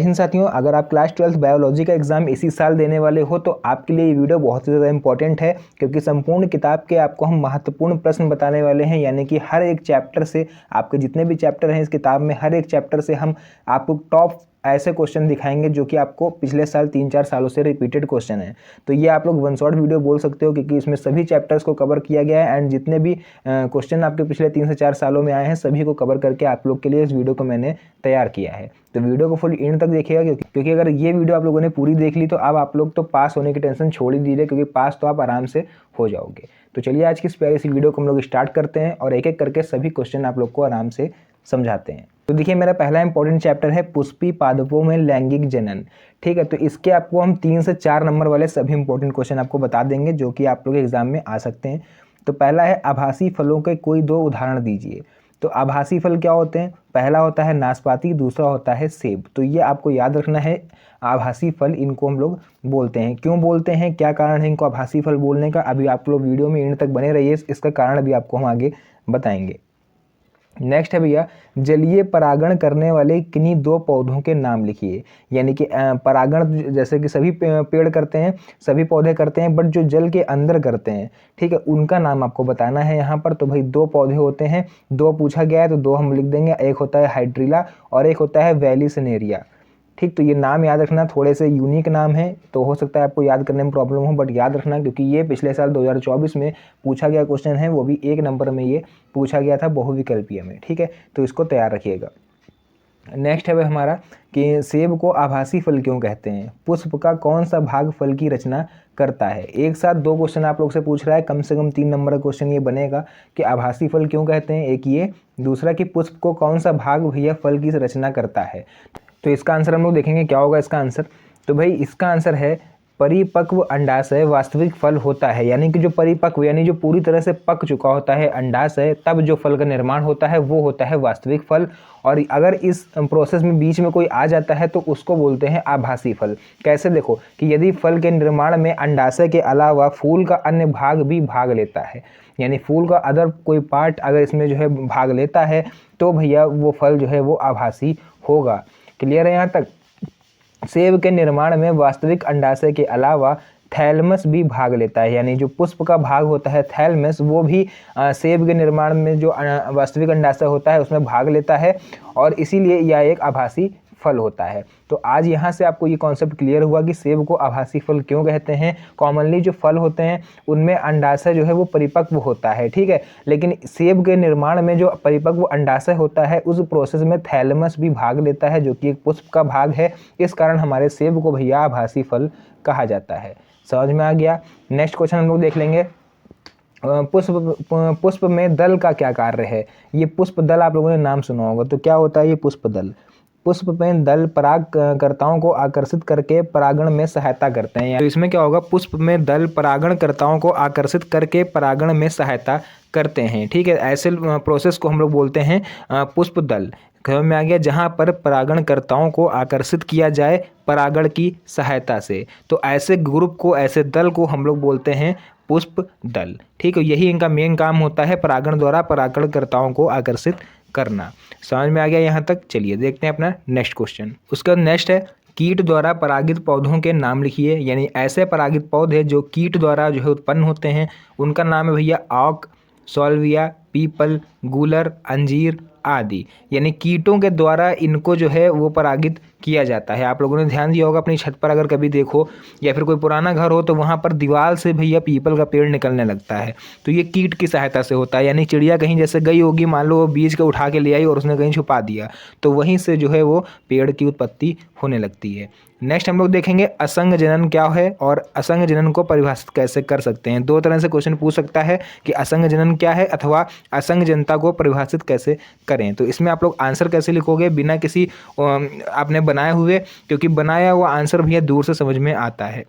हिंद साथियों, अगर आप क्लास 12 बायोलॉजी का एग्जाम इसी साल देने वाले हो तो आपके लिए ये वीडियो बहुत ही ज़्यादा इंपॉर्टेंट है, क्योंकि संपूर्ण किताब के आपको हम महत्वपूर्ण प्रश्न बताने वाले हैं। यानी कि हर एक चैप्टर से, आपके जितने भी चैप्टर हैं इस किताब में, हर एक चैप्टर से हम आपको टॉप ऐसे क्वेश्चन दिखाएंगे जो कि आपको पिछले साल 3-4 सालों से रिपीटेड क्वेश्चन है। तो ये आप लोग वन शॉट वीडियो बोल सकते हो, क्योंकि इसमें सभी चैप्टर्स को कवर किया गया है एंड जितने भी क्वेश्चन आपके पिछले 3 से 4 सालों में आए हैं सभी को कवर करके आप लोग के लिए इस वीडियो को मैंने तैयार किया है। तो वीडियो को फुल एंड तक देखिएगा, क्योंकि अगर ये वीडियो आप लोगों ने पूरी देख ली तो अब आप लोग तो पास होने की टेंशन छोड़ ही दीजिए, क्योंकि पास तो आप आराम से हो जाओगे। तो चलिए आज की इस प्यारी सी वीडियो को हम लोग स्टार्ट करते हैं और एक एक करके सभी क्वेश्चन आप लोग को आराम से समझाते हैं। तो देखिए, मेरा पहला इंपॉर्टेंट चैप्टर है पुष्पी पादपों में लैंगिक जनन। ठीक है, तो इसके आपको हम 3 से 4 नंबर वाले सभी इंपॉर्टेंट क्वेश्चन आपको बता देंगे जो कि आप लोग एग्जाम में आ सकते हैं। तो पहला है आभासी फलों के कोई 2 उदाहरण दीजिए। तो आभासी फल क्या होते हैं? पहला होता है नाशपाती, दूसरा होता है सेब। तो ये आपको याद रखना है, आभासी फल इनको हम लोग बोलते हैं। क्यों बोलते हैं, क्या कारण है इनको आभासी फल बोलने का, अभी आप लोग वीडियो में एंड तक बने रहिए, इसका कारण भी आपको हम आगे बताएंगे। नेक्स्ट है भैया, जलीय परागण करने वाले किन्हीं 2 पौधों के नाम लिखिए। यानी कि परागण जैसे कि सभी पेड़ करते हैं, सभी पौधे करते हैं, बट जो जल के अंदर करते हैं, ठीक है, उनका नाम आपको बताना है यहाँ पर। तो भाई 2 पौधे होते हैं, 2 पूछा गया है तो 2 हम लिख देंगे। एक होता है हाइड्रिला और एक होता है वैलिसिनेरिया। ठीक, तो ये नाम याद रखना, थोड़े से यूनिक नाम है तो हो सकता है आपको याद करने में प्रॉब्लम हो, बट याद रखना क्योंकि ये पिछले साल 2024 में पूछा गया क्वेश्चन है, वो भी 1 नंबर में ये पूछा गया था बहुविकल्पीय में। ठीक है, तो इसको तैयार रखिएगा। नेक्स्ट है वह हमारा कि सेब को आभासी फल क्यों कहते हैं? पुष्प का कौन सा भाग फल की रचना करता है? एक साथ 2 क्वेश्चन आप लोग से पूछ रहा है, कम से कम 3 नंबर का क्वेश्चन ये बनेगा कि आभासी फल क्यों कहते हैं, एक ये, दूसरा कि पुष्प को कौन सा भाग भैया फल की रचना करता है। तो इसका आंसर हम लोग देखेंगे क्या होगा इसका आंसर। तो भाई इसका आंसर है परिपक्व अंडाशय वास्तविक फल होता है। यानी कि जो परिपक्व यानी जो पूरी तरह से पक चुका होता है अंडाशय, तब जो फल का निर्माण होता है वो होता है वास्तविक फल। और अगर इस प्रोसेस में बीच में कोई आ जाता है तो उसको बोलते हैं आभासी फल। कैसे? देखो कि यदि फल के निर्माण में अंडाशय के अलावा फूल का अन्य भाग भी भाग लेता है, यानी फूल का अदर कोई पार्ट अगर इसमें जो है भाग लेता है तो भैया वो फल जो है वो आभासी होगा। क्लियर है यहाँ तक? सेब के निर्माण में वास्तविक अंडाशय के अलावा थैलमस भी भाग लेता है। यानी जो पुष्प का भाग होता है थैलमस, वो भी सेब के निर्माण में जो वास्तविक अंडाशय होता है उसमें भाग लेता है, और इसीलिए यह एक आभासी फल होता है। तो आज यहाँ से आपको ये कॉन्सेप्ट क्लियर हुआ कि सेब को आभासी फल क्यों कहते हैं। कॉमनली जो फल होते हैं उनमें अंडाशय जो है वो परिपक्व होता है, ठीक है, लेकिन सेब के निर्माण में जो परिपक्व अंडाशय होता है उस प्रोसेस में थैलमस भी भाग लेता है, जो कि एक पुष्प का भाग है। इस कारण हमारे सेब को भैया आभासी फल कहा जाता है। समझ में आ गया? नेक्स्ट क्वेश्चन हम लोग देख लेंगे। पुष्प में दल का क्या कार्य है? ये पुष्प दल आप लोगों ने नाम सुना होगा, तो क्या होता है ये पुष्प दल? पुष्प में दल परागकर्ताओं को आकर्षित करके परागण में सहायता करते हैं। तो इसमें क्या होगा, पुष्प में दल परागणकर्ताओं को आकर्षित करके परागण में सहायता करते हैं। ठीक है, ऐसे प्रोसेस को हम लोग बोलते हैं पुष्प दल। समझ में आ गया? जहाँ पर परागणकर्ताओं को आकर्षित किया जाए परागण की सहायता से, तो ऐसे ग्रुप को, ऐसे दल को हम लोग बोलते हैं पुष्प दल। ठीक है, यही इनका मेन काम होता है, परागण द्वारा परागणकर्ताओं को आकर्षित करना। समझ में आ गया यहाँ तक? चलिए देखते हैं अपना नेक्स्ट क्वेश्चन। उसका नेक्स्ट है कीट द्वारा परागित पौधों के नाम लिखिए। यानी ऐसे परागित पौधे जो कीट द्वारा जो है उत्पन्न होते हैं उनका नाम है भैया ऑक, सॉल्विया, पीपल, गूलर, अंजीर आदि। यानी कीटों के द्वारा इनको जो है वो परागित किया जाता है। आप लोगों ने ध्यान दिया होगा अपनी छत पर अगर कभी देखो, या फिर कोई पुराना घर हो तो वहाँ पर दीवार से भैया पीपल का पेड़ निकलने लगता है, तो ये कीट की सहायता से होता है। यानी चिड़िया कहीं जैसे गई होगी, मान लो वो बीज को उठा के ले आई और उसने कहीं छुपा दिया, तो वहीं से जो है वो पेड़ की उत्पत्ति होने लगती है। नेक्स्ट हम लोग देखेंगे असंग जनन क्या है और असंग जनन को परिभाषित कैसे कर सकते हैं। 2 तरह से क्वेश्चन पूछ सकता है कि असंग जनन क्या है अथवा असंग जनता को परिभाषित कैसे करें। तो इसमें आप लोग आंसर कैसे लिखोगे बिना किसी आपने बनाए हुए, क्योंकि बनाया हुआ आंसर भैया दूर से समझ में आता है।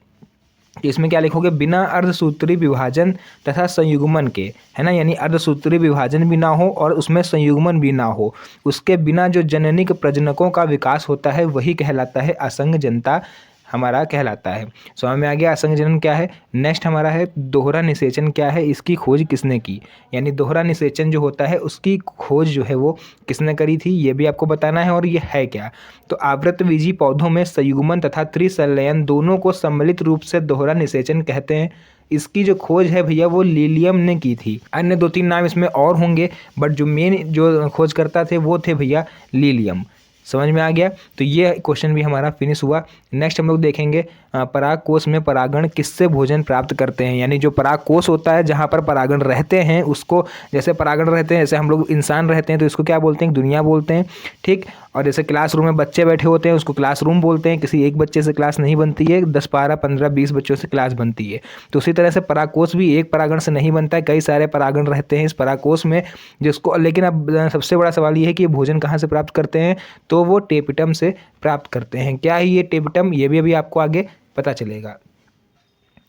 इसमें क्या लिखोगे, बिना अर्धसूत्री विभाजन तथा संयुग्मन के, है ना, यानी अर्धसूत्री विभाजन भी ना हो और उसमें संयुग्मन भी ना हो, उसके बिना जो जननिक प्रजनकों का विकास होता है वही कहलाता है असंग जनता। हमारा कहलाता है। समझ में आ गया असंघ जनन क्या है। नेक्स्ट हमारा है दोहरा निषेचन क्या है, इसकी खोज किसने की, यानी दोहरा निषेचन जो होता है उसकी खोज जो है वो किसने करी थी, ये भी आपको बताना है। और ये है क्या, तो आवृतबीजी पौधों में संयुग्मन तथा त्रिसंलयन दोनों को सम्मिलित रूप से दोहरा निषेचन कहते हैं। इसकी जो खोज है भैया वो लिलियम ने की थी। अन्य 2-3 नाम इसमें और होंगे, बट जो मेन जो खोजकर्ता थे वो थे भैया लिलियम। समझ में आ गया। तो ये क्वेश्चन भी हमारा फिनिश हुआ। नेक्स्ट हम लोग देखेंगे पराग कोश में परागण किससे भोजन प्राप्त करते हैं, यानी जो पराग कोश होता है जहाँ पर परागण रहते हैं उसको, जैसे परागण रहते हैं, जैसे हम लोग इंसान रहते हैं तो इसको क्या बोलते हैं, दुनिया बोलते हैं, ठीक। और जैसे क्लासरूम में बच्चे बैठे होते हैं उसको क्लासरूम बोलते हैं। किसी एक बच्चे से क्लास नहीं बनती है, 10, 12, 15, 20 बच्चों से क्लास बनती है। तो उसी तरह से परागकोश भी एक परागण से नहीं बनता है, कई सारे परागण रहते हैं इस परागकोश में जिसको, लेकिन अब सबसे बड़ा सवाल ये है कि ये भोजन कहाँ से प्राप्त करते हैं, तो वो टेपिटम से प्राप्त करते हैं। क्या है ये टेपिटम, ये भी अभी आपको आगे पता चलेगा।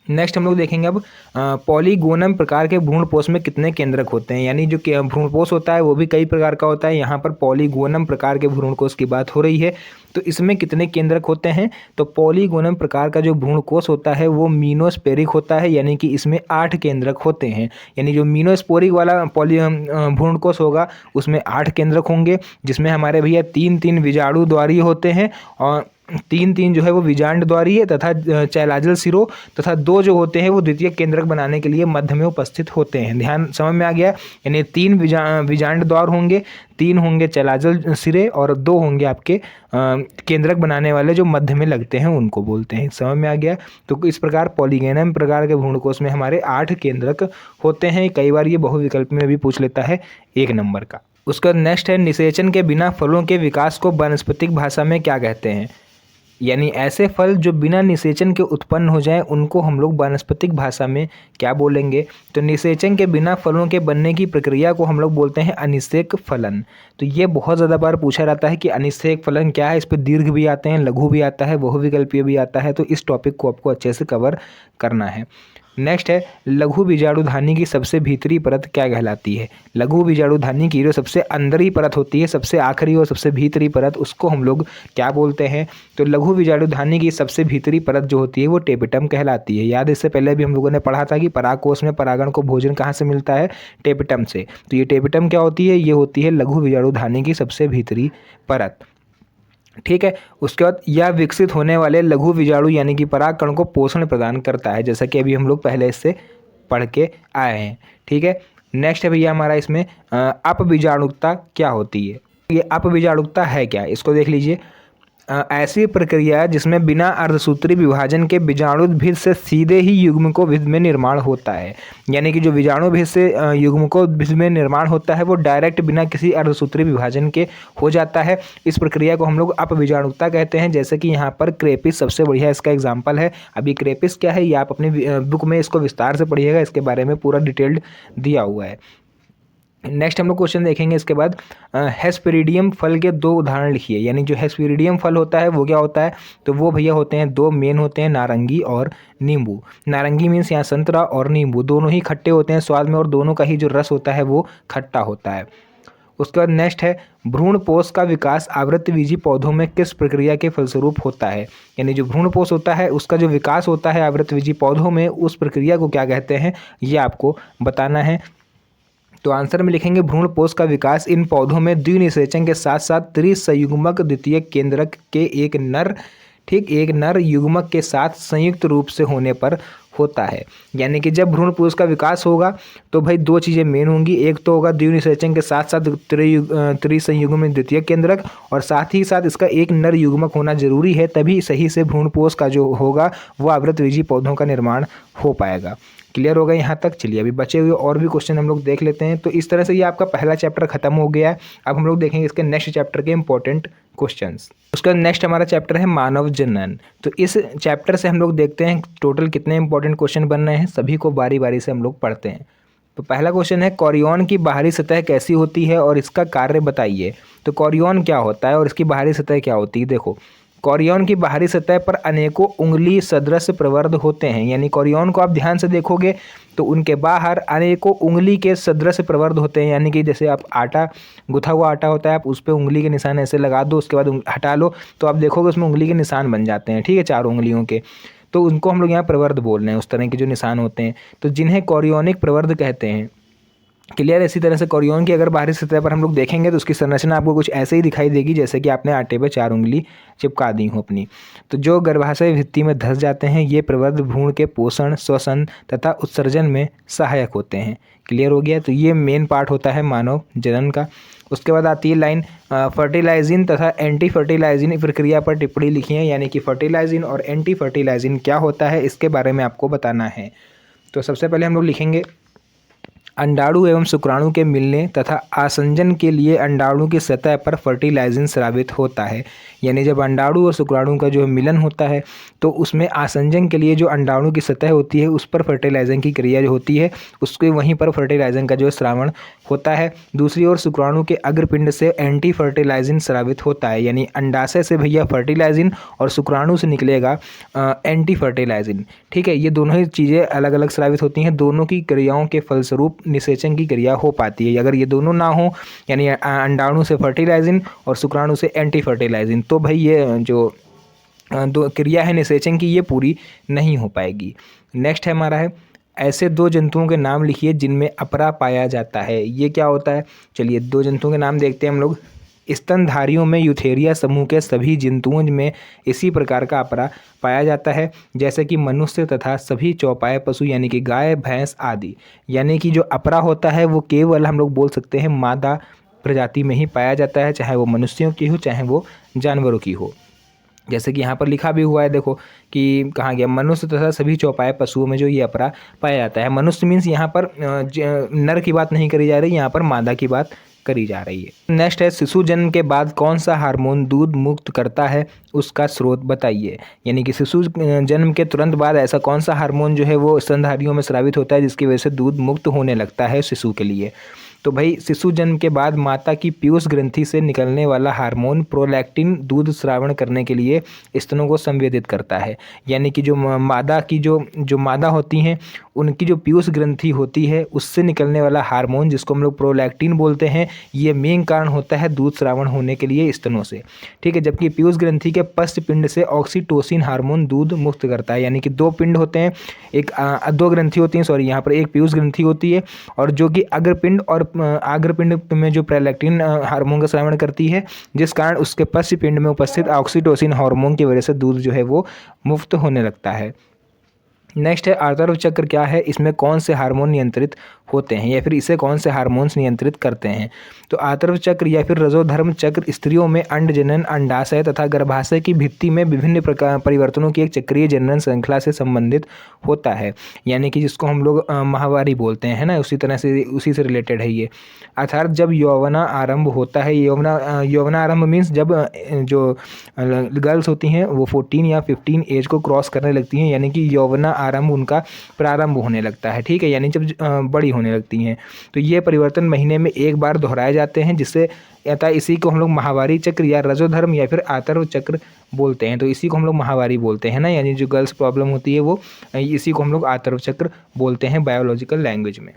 नेक्स्ट हम लोग देखेंगे अब पॉलीगोनम प्रकार के भ्रूणपोष में कितने केंद्रक होते हैं, यानी जो भ्रूणपोष होता है वो भी कई प्रकार का होता है, यहाँ पर पॉलीगोनम प्रकार के भ्रूणकोष की बात हो रही है। तो इसमें कितने केंद्रक होते हैं, तो पॉलीगोनम प्रकार का जो भ्रूणकोष होता है वो मीनोस्पेरिक होता है, यानी कि इसमें 8 केंद्रक होते हैं। यानी जो मीनोस्पोरिक वाला भ्रूणकोष होगा उसमें 8 केंद्रक होंगे, जिसमें हमारे भैया 3-3 विजाणु द्वारी होते हैं और 3-3 जो है वो विजांड द्वारी है तथा चैलाजल सिरो, तथा 2 जो होते हैं वो द्वितीय केंद्रक बनाने के लिए मध्य में उपस्थित होते हैं। ध्यान समझ में आ गया, यानी 3 विजांड द्वार होंगे, 3 होंगे चैलाजल सिरे और 2 होंगे आपके केंद्रक बनाने वाले जो मध्य में लगते हैं उनको बोलते हैं। समझ में आ गया। तो इस प्रकार पॉलीगोनम प्रकार के भ्रूणकोष में हमारे 8 केंद्रक होते हैं। कई बार ये बहुविकल्प में भी पूछ लेता है 1 नंबर का। उसका नेक्स्ट है निषेचन के बिना फलों के विकास को वानस्पतिक भाषा में क्या कहते हैं, यानी ऐसे फल जो बिना निषेचन के उत्पन्न हो जाएं उनको हम लोग वानस्पतिक भाषा में क्या बोलेंगे, तो निषेचन के बिना फलों के बनने की प्रक्रिया को हम लोग बोलते हैं अनिषेक फलन। तो ये बहुत ज़्यादा बार पूछा जाता है कि अनिषेक फलन क्या है, इस पर दीर्घ भी आते हैं, लघु भी आता है, बहुविकल्पीय भी आता है। तो इस टॉपिक को आपको अच्छे से कवर करना है। नेक्स्ट है लघु बीजाणुधानी की सबसे भीतरी परत क्या कहलाती है। लघु बीजाणुधानी की जो सबसे अंदरी परत होती है, सबसे आखिरी और सबसे भीतरी परत, उसको हम लोग क्या बोलते हैं, तो लघु बीजाणुधानी की सबसे भीतरी परत जो होती है वो टेपिटम कहलाती है। याद, इससे पहले भी हम लोगों ने पढ़ा था कि परागकोश में परागण को भोजन कहाँ से मिलता है, टेपिटम से। तो ये टेपिटम क्या होती है, ये होती है लघु बीजाणुधानी की सबसे भीतरी परत, ठीक है। उसके बाद यह विकसित होने वाले लघु बीजाणु यानी कि परागकण को पोषण प्रदान करता है, जैसा कि अभी हम लोग पहले इससे पढ़ के आए हैं, ठीक है। नेक्स्ट है भैया हमारा इसमें अपबीजाणुकता क्या होती है। ये अपबीजाणुकता है क्या, इसको देख लीजिए। ऐसी प्रक्रिया जिसमें बिना अर्धसूत्री विभाजन के बीजाणुभिद से सीधे ही युग्मकोभिद में निर्माण होता है, यानी कि जो बीजाणुभिद से युग्मकोभिद में निर्माण होता है वो डायरेक्ट बिना किसी अर्धसूत्री विभाजन के हो जाता है। इस प्रक्रिया को हम लोग अपबीजाणुकता कहते हैं। जैसे कि यहाँ पर क्रेपिस सबसे बढ़िया इसका एग्जाम्पल है। अभी क्रेपिस क्या है ये आप अपनी बुक में इसको विस्तार से पढ़िएगा, इसके बारे में पूरा डिटेल्ड दिया हुआ है। नेक्स्ट हम लोग क्वेश्चन देखेंगे इसके बाद हेस्पेरिडियम फल के 2 उदाहरण लिखिए, यानी जो हेस्पेरिडियम फल होता है वो क्या होता है, तो वो भैया होते हैं 2 मेन होते हैं, नारंगी और नींबू। नारंगी मीन्स यहाँ संतरा, और नींबू दोनों ही खट्टे होते हैं स्वाद में, और दोनों का ही जो रस होता है वो खट्टा होता है। उसके बाद नेक्स्ट है भ्रूणपोष का विकास आवृतबीजी पौधों में किस प्रक्रिया के फलस्वरूप होता है, यानी जो भ्रूणपोष होता है उसका जो विकास होता है आवृतबीजी पौधों में, उस प्रक्रिया को क्या कहते हैं ये आपको बताना है। तो आंसर में लिखेंगे भ्रूणपोष का विकास इन पौधों में द्विनिषेचन के साथ साथ त्रिसंयुग्मक द्वितीय केंद्रक के एक नर युग्मक के साथ संयुक्त रूप से होने पर होता है। यानी कि जब भ्रूणपोष का विकास होगा तो भाई 2 चीज़ें मेन होंगी, एक तो होगा द्विनिषेचन के साथ साथ त्रिसंयुग्मक द्वितीय केंद्रक, और साथ ही साथ इसका एक नर युग्मक होना जरूरी है, तभी सही से भ्रूणपोष का जो होगा वो आवृतबीजी पौधों का निर्माण हो पाएगा। क्लियर होगा यहाँ तक। चलिए अभी बचे हुए और भी क्वेश्चन हम लोग देख लेते हैं। तो इस तरह से ये आपका पहला चैप्टर खत्म हो गया है। अब हम लोग देखेंगे इसके नेक्स्ट चैप्टर के इंपॉर्टेंट क्वेश्चंस। उसका नेक्स्ट हमारा चैप्टर है मानव जनन। तो इस चैप्टर से हम लोग देखते हैं टोटल कितने इंपॉर्टेंट क्वेश्चन बन रहे हैं, सभी को बारी बारी से हम लोग पढ़ते हैं। तो पहला क्वेश्चन है कॉरियन की बाहरी सतह कैसी होती है और इसका कार्य बताइए। तो कॉरियन क्या होता है और इसकी बाहरी सतह क्या होती है। देखो कोरियन की बाहरी सतह पर अनेकों उंगली सदृश प्रवर्ध होते हैं। यानी कोरियन को आप ध्यान से देखोगे तो उनके बाहर अनेकों उंगली के सदृश प्रवर्ध होते हैं। यानी कि जैसे आप आटा, गुथा हुआ आटा होता है, आप उस पर उंगली के निशान ऐसे लगा दो, उसके बाद हटा लो तो आप देखोगे उसमें उंगली के निशान बन जाते हैं, ठीक है, 4 उंगलियों के। तो उनको हम लोग यहाँ प्रवर्ध बोल रहे हैं, उस तरह के जो निशान होते हैं, तो जिन्हें कोरियोनिक प्रवर्ध कहते हैं। क्लियर। इसी तरह से कोरियन की अगर बाहरी सतह पर हम लोग देखेंगे तो उसकी संरचना आपको कुछ ऐसे ही दिखाई देगी जैसे कि आपने आटे पे 4 उंगली चिपका दी हो अपनी। तो जो गर्भाशय भित्ति में धंस जाते हैं ये प्रवर्ध भ्रूण के पोषण, श्वसन तथा उत्सर्जन में सहायक होते हैं। क्लियर हो गया। तो ये मेन पार्ट होता है मानव जनन का। उसके बाद आती है लाइन फर्टिलाइजिन तथा एंटी फर्टिलाइजिन प्रक्रिया पर टिप्पणी लिखी है। यानी कि फर्टिलाइजिन और एंटी फर्टिलाइजिन क्या होता है इसके बारे में आपको बताना है। तो सबसे पहले हम लोग लिखेंगे अंडाणु एवं शुक्राणु के मिलने तथा आसंजन के लिए अंडाणु की सतह पर फर्टिलाइजिन स्रावित होता है। यानी जब अंडाणु और शुक्राणु का जो मिलन होता है तो उसमें आसंजन के लिए जो अंडाणु की सतह होती है उस पर फर्टिलाइजन की क्रिया जो होती है उसके वहीं पर फर्टिलाइजन का जो स्रावण होता है। दूसरी ओर शुक्राणु के अग्रपिंड से एंटी फर्टिलाइजिन स्रावित होता है। यानी अंडाशय से भैया फर्टिलाइजिन और शुक्राणु से निकलेगा एंटी फर्टिलाइजिन। ठीक है, ये दोनों ही चीज़ें अलग अलग स्रावित होती हैं। दोनों की क्रियाओं के फलस्वरूप निषेचन की क्रिया हो पाती है। अगर ये दोनों ना हो यानी अंडाणु से फर्टिलाइजिन और शुक्राणु से एंटी फर्टिलाइजिन तो भाई ये जो दो क्रिया है निषेचन की ये पूरी नहीं हो पाएगी। नेक्स्ट है हमारा है ऐसे 2 जंतुओं के नाम लिखिए जिनमें अपरा पाया जाता है। ये क्या होता है, चलिए 2 जंतुओं के नाम देखते हैं हम लोग। स्तनधारियों में यूथेरिया समूह के सभी जंतुओं में इसी प्रकार का अपरा पाया जाता है जैसे कि मनुष्य तथा सभी चौपाए पशु यानी कि गाय, भैंस आदि। यानी कि जो अपरा होता है वो केवल हम लोग बोल सकते हैं मादा प्रजाति में ही पाया जाता है, चाहे वो मनुष्यों की हो चाहे वो जानवरों की हो। जैसे कि यहाँ पर लिखा भी हुआ है, देखो कि कहाँ गया, मनुष्य तथा सभी चौपाए पशुओं में जो ये अपरा पाया जाता है। मनुष्य मीन्स यहाँ पर नर की बात नहीं करी जा रही, यहाँ पर मादा की बात करी जा रही है। नेक्स्ट है शिशु जन्म के बाद कौन सा हार्मोन दूध मुक्त करता है उसका स्रोत बताइए। यानी कि शिशु जन्म के तुरंत बाद ऐसा कौन सा हार्मोन जो है वो स्तनधारियों में स्रावित होता है जिसकी वजह से दूध मुक्त होने लगता है शिशु के लिए। तो भाई शिशु जन्म के बाद माता की पीयूष ग्रंथि से निकलने वाला हार्मोन प्रोलैक्टिन दूध स्रावण करने के लिए स्तनों को संवेदित करता है। यानी कि जो मादा की जो मादा होती हैं उनकी जो पीयूष ग्रंथि होती है उससे निकलने वाला हार्मोन जिसको हम लोग प्रोलैक्टिन बोलते हैं ये मेन कारण होता है दूध स्रावण होने के लिए स्तनों से। ठीक है, जबकि पीयूष ग्रंथि के पश्च पिंड से ऑक्सीटोसिन हार्मोन दूध मुक्त करता है। यानी कि 2 पिंड होते हैं, एक 2 ग्रंथि होती हैं, सॉरी यहाँ पर एक पीयूष ग्रंथि होती है और जो कि अग्रपिंड और अग्रपिंड में जो प्रोलैक्टिन हार्मोन का स्रावण करती है जिस कारण उसके पश्च पिंड में उपस्थित ऑक्सीटोसिन हार्मोन की वजह से दूध जो है वो मुक्त होने लगता है। नेक्स्ट है आर्तव चक्र क्या है, इसमें कौन से हार्मोन नियंत्रित होते हैं या फिर इसे कौन से हार्मोन्स नियंत्रित करते हैं। तो आर्तव चक्र या फिर रजोधर्म चक्र स्त्रियों में अंड जनन, अंडाशय तथा गर्भाशय की भित्ति में विभिन्न प्रकार परिवर्तनों की एक चक्रीय जनन श्रृंखला से संबंधित होता है। यानी कि जिसको हम लोग माहवारी बोलते हैं ना, उसी तरह से उसी से रिलेटेड है ये। अर्थात जब यौवना आरंभ होता है, यौवना आरंभ मीन्स जब जो गर्ल्स होती हैं वो 14 या 15 एज को क्रॉस करने लगती हैं, यानी कि यौवना आरंभ उनका प्रारंभ होने लगता है। ठीक है, यानी जब बड़ी होने लगती हैं तो ये परिवर्तन महीने में एक बार दोहराए जाते हैं जिससे अतः इसी को हम लोग माहवारी चक्र या रजोधर्म या फिर आर्तव चक्र बोलते हैं। तो इसी को हम लोग माहवारी बोलते हैं ना, यानी जो गर्ल्स प्रॉब्लम होती है वो इसी को हम लोग आर्तव चक्र बोलते हैं बायोलॉजिकल लैंग्वेज में।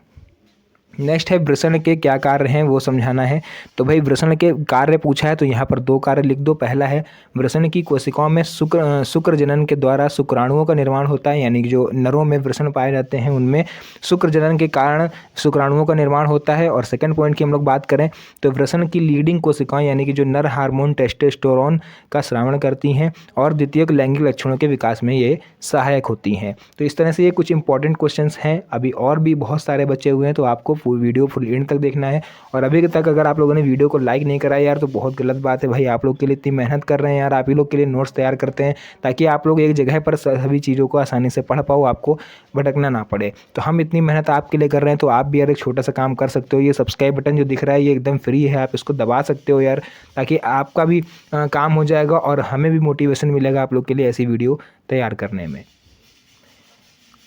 नेक्स्ट है वृषण के क्या कार्य हैं वो समझाना है। तो भाई वृषण के कार्य पूछा है तो यहाँ पर 2 कार्य लिख दो। पहला है वृषण की कोशिकाओं में शुक्र जनन के द्वारा शुक्राणुओं का निर्माण होता है। यानी कि जो नरों में वृषण पाए जाते हैं उनमें शुक्र जनन के कारण शुक्राणुओं का निर्माण होता है। और सेकंड पॉइंट की हम लोग बात करें तो वृषण की लीडिंग कोशिकाएं यानी कि जो नर हार्मोन टेस्टोस्टेरोन का स्रावण करती हैं और द्वितीयक लैंगिक लक्षणों के विकास में ये सहायक होती हैं। तो इस तरह से ये कुछ इंपॉर्टेंट क्वेश्चंस हैं। अभी और भी बहुत सारे बचे हुए हैं तो आपको वीडियो फुल एंड तक देखना है। और अभी तक अगर आप लोगों ने वीडियो को लाइक नहीं करा यार तो बहुत गलत बात है भाई। आप लोग के लिए इतनी मेहनत कर रहे हैं यार, आप ही लोग के लिए नोट्स तैयार करते हैं ताकि आप लोग एक जगह पर सभी चीज़ों को आसानी से पढ़ पाओ, आपको भटकना ना पड़े। तो हम इतनी मेहनत आपके लिए कर रहे हैं तो आप भी यार एक छोटा सा काम कर सकते हो। ये सब्सक्राइब बटन जो दिख रहा है ये एकदम फ्री है, आप इसको दबा सकते हो यार, ताकि आपका भी काम हो जाएगा और हमें भी मोटिवेशन मिलेगा आप लोग के लिए ऐसी वीडियो तैयार करने में।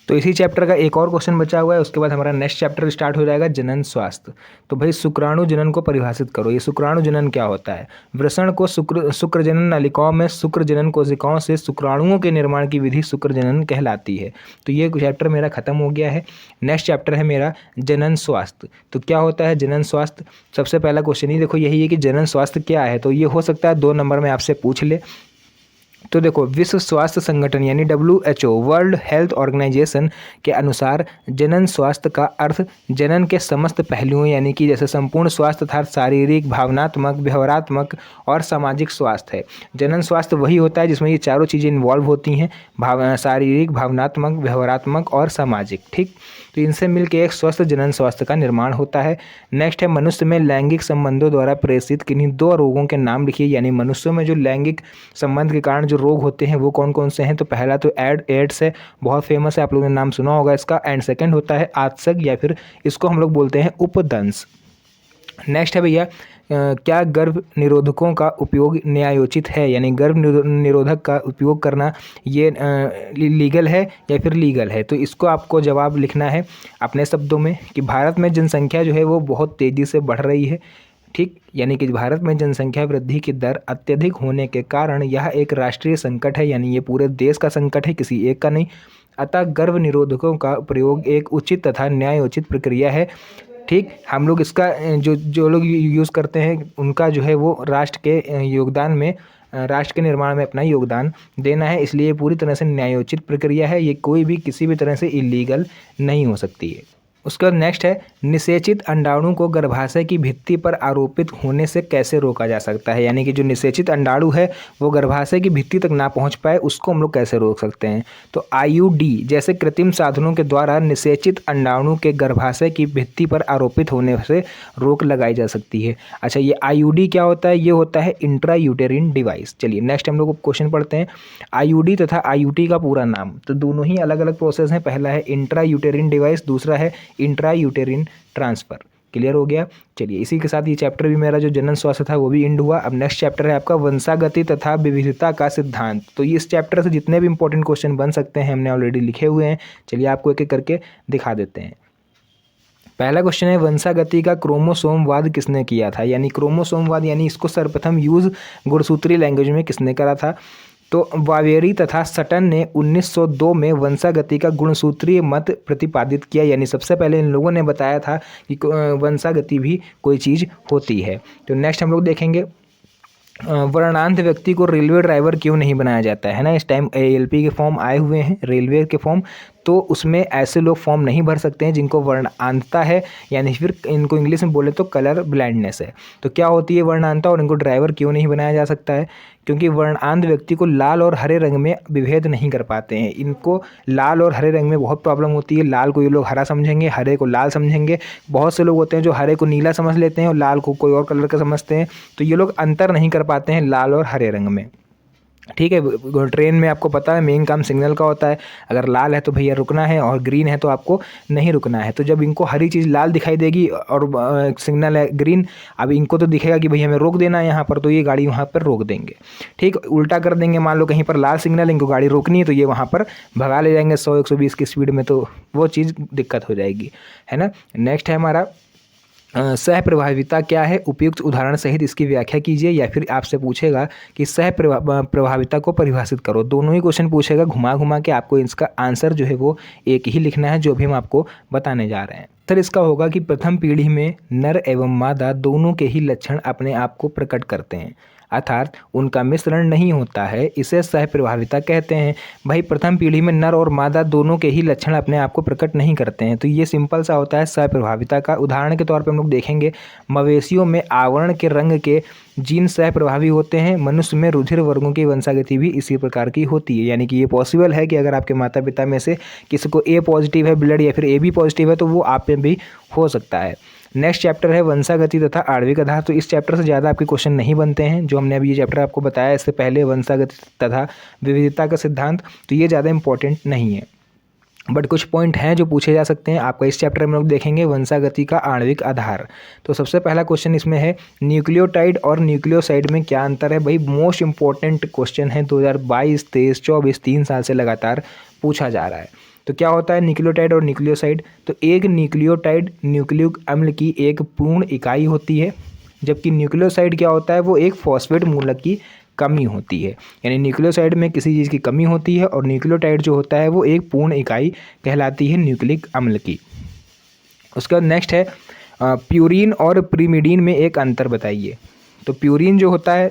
तो इसी चैप्टर का एक और क्वेश्चन बचा हुआ है, उसके बाद हमारा नेक्स्ट चैप्टर स्टार्ट हो जाएगा जनन स्वास्थ्य। तो भाई शुक्राणु जनन को परिभाषित करो। ये शुक्राणु जनन क्या होता है? वृषण को शुक्र जनन नलिकाओं में शुक्र जनन कोशिकाओं से शुक्राणुओं के निर्माण की विधि शुक्र जनन कहलाती है। तो ये चैप्टर मेरा खत्म हो गया है। नेक्स्ट चैप्टर है मेरा जनन स्वास्थ्य। तो क्या होता है जनन स्वास्थ्य? सबसे पहला क्वेश्चन ही देखो यही है कि जनन स्वास्थ्य क्या है। तो ये हो सकता है 2 नंबर में आपसे पूछ ले। तो देखो विश्व स्वास्थ्य संगठन यानी WHO वर्ल्ड हेल्थ ऑर्गेनाइजेशन के अनुसार जनन स्वास्थ्य का अर्थ जनन के समस्त पहलुओं यानी कि जैसे संपूर्ण स्वास्थ्य अर्थात शारीरिक, भावनात्मक, व्यवहारात्मक और सामाजिक स्वास्थ्य है। जनन स्वास्थ्य वही होता है जिसमें ये चारों चीज़ें इन्वॉल्व होती हैं, शारीरिक, भावनात्मक, व्यवहारात्मक और सामाजिक। ठीक, तो इनसे मिलकर एक स्वस्थ जनन स्वास्थ्य का निर्माण होता है। नेक्स्ट है मनुष्य में लैंगिक संबंधों द्वारा प्रेषित किन्हीं 2 रोगों के नाम लिखिए। यानी मनुष्यों में जो लैंगिक संबंध के कारण जो रोग होते हैं वो कौन कौन से हैं? तो पहला तो एड्स है, बहुत फेमस है, आप लोगों ने नाम सुना होगा इसका। एंड सेकंड होता है आत्सक या फिर इसको हम लोग बोलते हैं उपदंश। नेक्स्ट है भैया क्या गर्भ निरोधकों का उपयोग न्यायोचित है? यानी गर्भ निरोधक का उपयोग करना ये लीगल है या फिर लीगल है? तो इसको आपको जवाब लिखना है अपने शब्दों में कि भारत में जनसंख्या जो है वो बहुत तेज़ी से बढ़ रही है। ठीक, यानी कि भारत में जनसंख्या वृद्धि की दर अत्यधिक होने के कारण यह एक राष्ट्रीय संकट है। यानी ये पूरे देश का संकट है, किसी एक का नहीं। अतः गर्भ निरोधकों का प्रयोग एक उचित तथा न्यायोचित प्रक्रिया है। ठीक, हम लोग इसका जो लोग यूज़ करते हैं उनका जो है वो राष्ट्र के योगदान में, राष्ट्र के निर्माण में अपना योगदान देना है। इसलिए पूरी तरह से न्यायोचित प्रक्रिया है, ये कोई भी किसी भी तरह से इलीगल नहीं हो सकती है। उसका नेक्स्ट है निषेचित अंडाणु को गर्भाशय की भित्ति पर आरोपित होने से कैसे रोका जा सकता है? यानी कि जो निषेचित अंडाणु है वो गर्भाशय की भित्ति तक ना पहुंच पाए, उसको हम लोग कैसे रोक सकते हैं? तो IUD जैसे कृत्रिम साधनों के द्वारा निषेचित अंडाणु के गर्भाशय की भित्ति पर आरोपित होने से रोक लगाई जा सकती है। अच्छा, ये IUD क्या होता है? ये होता है इंट्रा यूटेरिन डिवाइस। चलिए नेक्स्ट हम लोग क्वेश्चन पढ़ते हैं। IUD तथा IUT का पूरा नाम, तो दोनों ही अलग अलग प्रोसेस हैं। पहला है इंट्रा यूटेरिन डिवाइस, दूसरा है इंट्रा यूटेरिन ट्रांसफर। क्लियर हो गया? चलिए इसी के साथ ये चैप्टर भी मेरा जो जनन स्वास्थ्य था वो भी एंड हुआ। अब नेक्स्ट चैप्टर है आपका वंशागति तथा विविधता का सिद्धांत। तो इस चैप्टर से जितने भी इंपॉर्टेंट क्वेश्चन बन सकते हैं हमने ऑलरेडी लिखे हुए हैं। चलिए आपको एक एक करके दिखा देते हैं। पहला क्वेश्चन है वंशागति का क्रोमोसोमवाद किसने किया था? यानी क्रोमोसोमवाद यानी इसको सर्वप्रथम यूज गुणसूत्री लैंग्वेज में किसने करा था? तो वावेरी तथा सटन ने 1902 में वंशागति का गुणसूत्रीय मत प्रतिपादित किया। यानी सबसे पहले इन लोगों ने बताया था कि वंशागति भी कोई चीज़ होती है। तो नेक्स्ट हम लोग देखेंगे वर्णांध व्यक्ति को रेलवे ड्राइवर क्यों नहीं बनाया जाता है ना? इस टाइम ALP के फॉर्म आए हुए हैं, रेलवे के फॉर्म, तो उसमें ऐसे लोग फॉर्म नहीं भर सकते हैं जिनको वर्णांधता है, यानी फिर इनको इंग्लिश में बोले तो कलर ब्लाइंडनेस है। तो क्या होती है वर्णांधता और इनको ड्राइवर क्यों नहीं बनाया जा सकता है? क्योंकि वर्णांध व्यक्ति को लाल और हरे रंग में विभेद नहीं कर पाते हैं। इनको लाल और हरे रंग में बहुत प्रॉब्लम होती है। लाल को ये लोग हरा समझेंगे, हरे को लाल समझेंगे। बहुत से लोग होते हैं जो हरे को नीला समझ लेते हैं और लाल को कोई और कलर का समझते हैं। तो ये लोग अंतर नहीं कर पाते हैं लाल और हरे रंग में। ठीक है, ट्रेन में आपको पता है मेन काम सिग्नल का होता है। अगर लाल है तो भैया रुकना है और ग्रीन है तो आपको नहीं रुकना है। तो जब इनको हरी चीज़ लाल दिखाई देगी और सिग्नल है ग्रीन, अब इनको तो दिखेगा कि भैया हमें रोक देना है यहाँ पर, तो ये गाड़ी वहाँ पर रोक देंगे। ठीक, उल्टा कर देंगे, मान लो कहीं पर लाल सिग्नल इनको गाड़ी रोकनी है तो ये वहाँ पर भगा ले जाएंगे 100-120 की स्पीड में, तो वो चीज़ दिक्कत हो जाएगी, है ना। नेक्स्ट है हमारा सह प्रभाविता क्या है? उपयुक्त उदाहरण सहित इसकी व्याख्या कीजिए। या फिर आपसे पूछेगा कि सह प्रभाविता को परिभाषित करो। दोनों ही क्वेश्चन पूछेगा घुमा घुमा के, आपको इसका आंसर जो है वो एक ही लिखना है जो भी हम आपको बताने जा रहे हैं। सर इसका होगा कि प्रथम पीढ़ी में नर एवं मादा दोनों के ही लक्षण अपने आप को प्रकट करते हैं, अर्थात उनका मिश्रण नहीं होता है, इसे सह प्रभाविता कहते हैं। भाई प्रथम पीढ़ी में नर और मादा दोनों के ही लक्षण अपने आप को प्रकट नहीं करते हैं, तो ये सिंपल सा होता है सह प्रभाविता का। उदाहरण के तौर पे हम लोग देखेंगे मवेशियों में आवरण के रंग के जीन सह प्रभावी होते हैं। मनुष्य में रुधिर वर्गों की वंशागति भी इसी प्रकार की होती है। यानी कि ये पॉसिबल है कि अगर आपके माता पिता में से किसी को A पॉजिटिव है ब्लड या फिर AB पॉजिटिव है तो वो आप में भी हो सकता है। नेक्स्ट चैप्टर है वंशागति तथा आणविक आधार। तो इस चैप्टर से ज़्यादा आपके क्वेश्चन नहीं बनते हैं, जो हमने अभी ये चैप्टर आपको बताया इससे पहले वंशागति तथा विविधता का सिद्धांत, तो ये ज़्यादा इंपॉर्टेंट नहीं है, बट कुछ पॉइंट हैं जो पूछे जा सकते हैं आपका। इस चैप्टर में लोग देखेंगे वंशागति का आणविक आधार। तो सबसे पहला क्वेश्चन इसमें है न्यूक्लियोटाइड और न्यूक्लियोसाइड में क्या अंतर है? भाई मोस्ट इंपॉर्टेंट क्वेश्चन है, 2022, 23, 24 3 साल से लगातार पूछा जा रहा है। तो क्या होता है न्यूक्लियोटाइड और न्यूक्लियोसाइड? तो एक न्यूक्लियोटाइड न्यूक्लिक अम्ल की एक पूर्ण इकाई होती है, जबकि न्यूक्लियोसाइड क्या होता है, वो एक फॉस्फेट मूलक की कमी होती है। यानी न्यूक्लियोसाइड में किसी चीज़ की कमी होती है और न्यूक्लियोटाइड जो होता है वो एक पूर्ण इकाई कहलाती है न्यूक्लिक अम्ल की। उसके बाद नेक्स्ट है प्यूरीन और प्रीमिडीन में एक अंतर बताइए। तो प्यूरीन जो होता है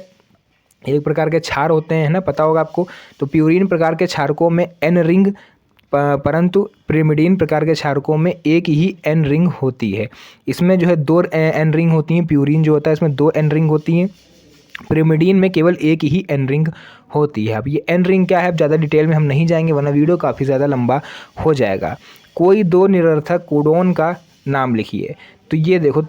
एक प्रकार के क्षार होते हैं, है ना, पता होगा आपको। तो प्यूरीन प्रकार के क्षारकों में एन रिंग, परंतु प्रीमिडीन प्रकार के क्षारकों में एक ही एन रिंग होती है। इसमें जो है 2 एन रिंग होती हैं। प्यूरीन जो होता है इसमें 2 एन रिंग होती हैं, प्रीमिडीन में केवल एक ही एन रिंग होती है। अब ये एन रिंग क्या है, अब ज़्यादा डिटेल में हम नहीं जाएंगे वरना वीडियो काफ़ी ज़्यादा लंबा हो जाएगा। कोई 2 निरर्थक कोडोन का नाम लिखिए। तो ये देखो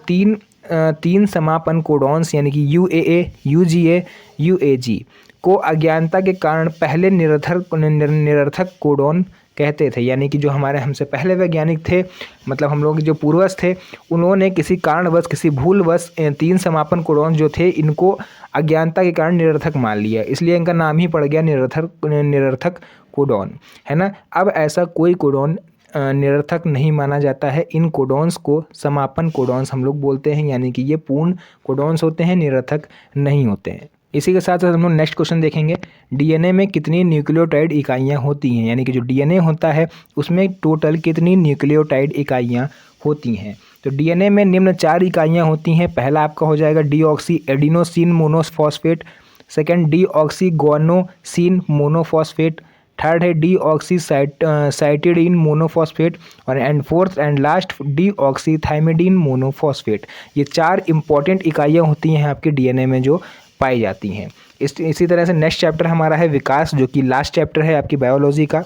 तीन समापन कोडॉन्स यानी कि UAA, UGA, UAG को अज्ञानता के कारण पहले निरर्थक कोडॉन कहते थे। यानी कि जो हमारे हमसे पहले वैज्ञानिक थे, मतलब हम लोग जो पूर्वज थे, उन्होंने किसी कारणवश, किसी भूलवश 3 समापन कोडॉन जो थे इनको अज्ञानता के कारण निरर्थक मान लिया, इसलिए इनका नाम ही पड़ गया निरर्थक कोडॉन, है ना। अब ऐसा कोई कोडॉन निरर्थक नहीं माना जाता है। इन कोडॉन्स को समापन कोडॉन्स हम लोग बोलते हैं, यानी कि ये पूर्ण कोडॉन्स होते हैं, निरर्थक नहीं होते हैं। इसी के साथ साथ हम लोग नेक्स्ट क्वेश्चन देखेंगे, डीएनए में कितनी न्यूक्लियोटाइड इकाइयाँ होती हैं। यानी कि जो डीएनए होता है उसमें टोटल कितनी न्यूक्लियोटाइड इकाइयाँ होती हैं। तो डीएनए में निम्न 4 इकाइयाँ होती हैं। पहला आपका हो जाएगा deoxy adenosine monophosphate, second deoxy guanosine monophosphate, third है डीऑक्सी साइटिडीन मोनोफॉस्फेट और and fourth and last deoxy thymidine monophosphate. ये 4 इंपॉर्टेंट इकाइयाँ होती हैं आपके डीएनए में जो पाई जाती हैं। इसी तरह से नेक्स्ट चैप्टर हमारा है विकास, जो कि लास्ट चैप्टर है आपकी बायोलॉजी का।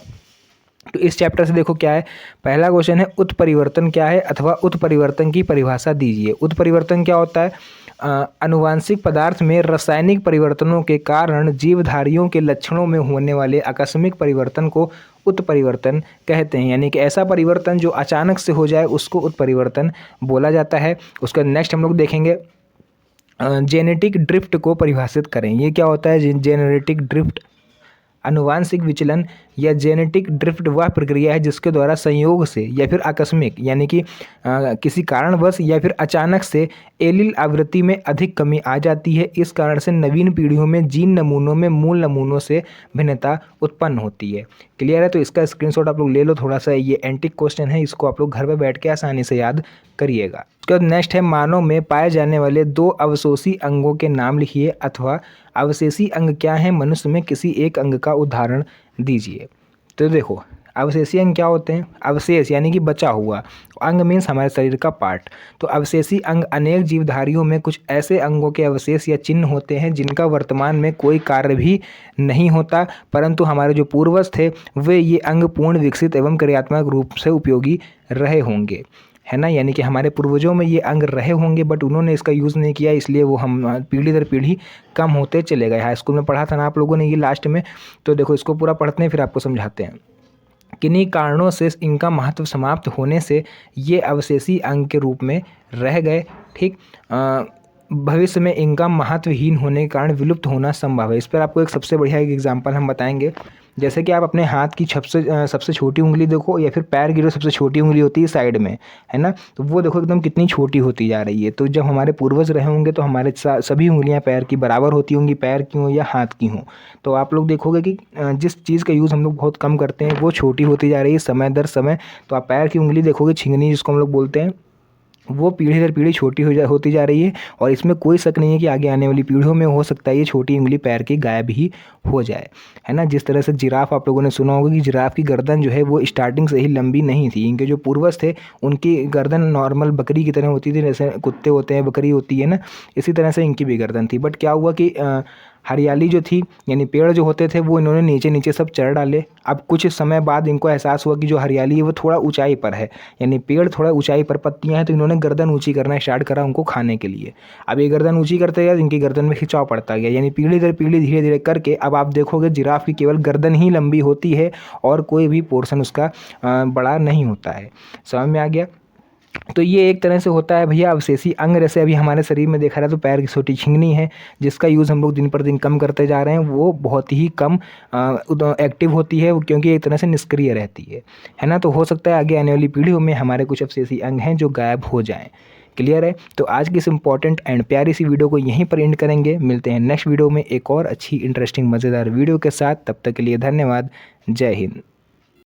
तो इस चैप्टर से देखो क्या है, पहला क्वेश्चन है उत्परिवर्तन क्या है अथवा उत्परिवर्तन की परिभाषा दीजिए। उत्परिवर्तन क्या होता है, आनुवांशिक पदार्थ में रासायनिक परिवर्तनों के कारण जीवधारियों के लक्षणों में होने वाले आकस्मिक परिवर्तन को उत्परिवर्तन कहते हैं। यानी कि ऐसा परिवर्तन जो अचानक से हो जाए उसको उत्परिवर्तन बोला जाता है। उसका नेक्स्ट हम लोग देखेंगे जेनेटिक ड्रिफ्ट को परिभाषित करें। ये क्या होता है जेनेटिक ड्रिफ्ट? आनुवांशिक विचलन या जेनेटिक ड्रिफ्ट वह प्रक्रिया है जिसके द्वारा संयोग से या फिर आकस्मिक यानी कि किसी कारणवश या फिर अचानक से एलील आवृत्ति में अधिक कमी आ जाती है। इस कारण से नवीन पीढ़ियों में जीन नमूनों में मूल नमूनों से भिन्नता उत्पन्न होती है। क्लियर है? तो इसका स्क्रीनशॉट आप लोग ले लो थोड़ा सा, ये एंटिक क्वेश्चन है, इसको आप लोग घर पर बैठ के आसानी से याद करिएगा। उसके बाद नेक्स्ट है मानव में पाए जाने वाले 2 अवशोषी अंगों के नाम लिखिए अथवा अवशेषी अंग क्या है, मनुष्य में किसी एक अंग का उदाहरण दीजिए। तो देखो अवशेषी अंग क्या होते हैं, अवशेष यानी कि बचा हुआ, अंग मीन्स हमारे शरीर का पार्ट। तो अवशेषी अंग अनेक जीवधारियों में कुछ ऐसे अंगों के अवशेष या चिन्ह होते हैं जिनका वर्तमान में कोई कार्य भी नहीं होता, परंतु हमारे जो पूर्वज थे वे ये अंग पूर्ण विकसित एवं क्रियात्मक रूप से उपयोगी रहे होंगे, है ना। यानी कि हमारे पूर्वजों में ये अंग रहे होंगे बट उन्होंने इसका यूज़ नहीं किया, इसलिए वो हम पीढ़ी दर पीढ़ी कम होते चले गए। हाई स्कूल में पढ़ा था ना आप लोगों ने ये लास्ट में, तो देखो इसको पूरा पढ़ते हैं फिर आपको समझाते हैं। किन्हीं कारणों से इनका महत्व समाप्त होने से ये अवशेषी अंग के रूप में रह गए। ठीक, भविष्य में इनका महत्वहीन होने के कारण विलुप्त होना संभव है। इस पर आपको एक सबसे बढ़िया एक एग्जाम्पल हम बताएंगे। जैसे कि आप अपने हाथ की सबसे छोटी उंगली देखो या फिर पैर की जो सबसे छोटी उंगली होती है साइड में, है ना, तो वो देखो एकदम कितनी छोटी होती जा रही है। तो जब हमारे पूर्वज रहे होंगे तो हमारे सभी उंगलियां पैर की बराबर होती होंगी, पैर की हों या हाथ की हों। तो आप लोग देखोगे कि जिस चीज़ का यूज़ हम लोग बहुत कम करते हैं वो छोटी होती जा रही है समय दर समय। तो आप पैर की उंगली देखोगे, छिंगनी जिसको हम लोग बोलते हैं, वो पीढ़ी दर पीढ़ी छोटी होती जा रही है और इसमें कोई शक नहीं है कि आगे आने वाली पीढ़ियों में हो सकता है ये छोटी उंगली पैर की गायब ही हो जाए, है ना। जिस तरह से जिराफ आप लोगों ने सुना होगा कि जिराफ की गर्दन जो है वो स्टार्टिंग से ही लंबी नहीं थी। इनके जो पूर्वज थे उनकी गर्दन नॉर्मल बकरी की तरह होती थी, जैसे कुत्ते होते हैं बकरी होती है ना, इसी तरह से इनकी भी गर्दन थी। बट क्या हुआ कि हरियाली जो थी यानी पेड़ जो होते थे वो इन्होंने नीचे नीचे सब चढ़ डाले। अब कुछ समय बाद इनको एहसास हुआ कि जो हरियाली है वो थोड़ा ऊंचाई पर है, यानी पेड़ थोड़ा ऊंचाई पर पत्तियां हैं, तो इन्होंने गर्दन ऊंची करना स्टार्ट करा उनको खाने के लिए। अब ये गर्दन ऊंची करते गए, इनकी गर्दन में खिंचाव पड़ता गया, यानी पीढ़ी दर पीढ़ी धीरे धीरे करके अब आप देखोगे जिराफ की केवल गर्दन ही लंबी होती है और कोई भी पोर्शन उसका बड़ा नहीं होता है। समझ में आ गया? तो ये एक तरह से होता है भैया अवशेषी अंग। जैसे अभी हमारे शरीर में देखा रहा है तो पैर की छोटी झिंगनी है, जिसका यूज़ हम लोग दिन पर दिन कम करते जा रहे हैं, वो बहुत ही कम एक्टिव होती है, क्योंकि एक तरह से निष्क्रिय रहती है ना। तो हो सकता है आगे आने वाली पीढ़ियों में हमारे कुछ अवशेषी अंग हैं जो गायब हो जाएँ। क्लियर है? तो आज की इस इंपॉर्टेंट एंड प्यारी सी वीडियो को यहीं पर एंड करेंगे। मिलते हैं नेक्स्ट वीडियो में एक और अच्छी इंटरेस्टिंग मज़ेदार वीडियो के साथ। तब तक के लिए धन्यवाद। जय हिंद।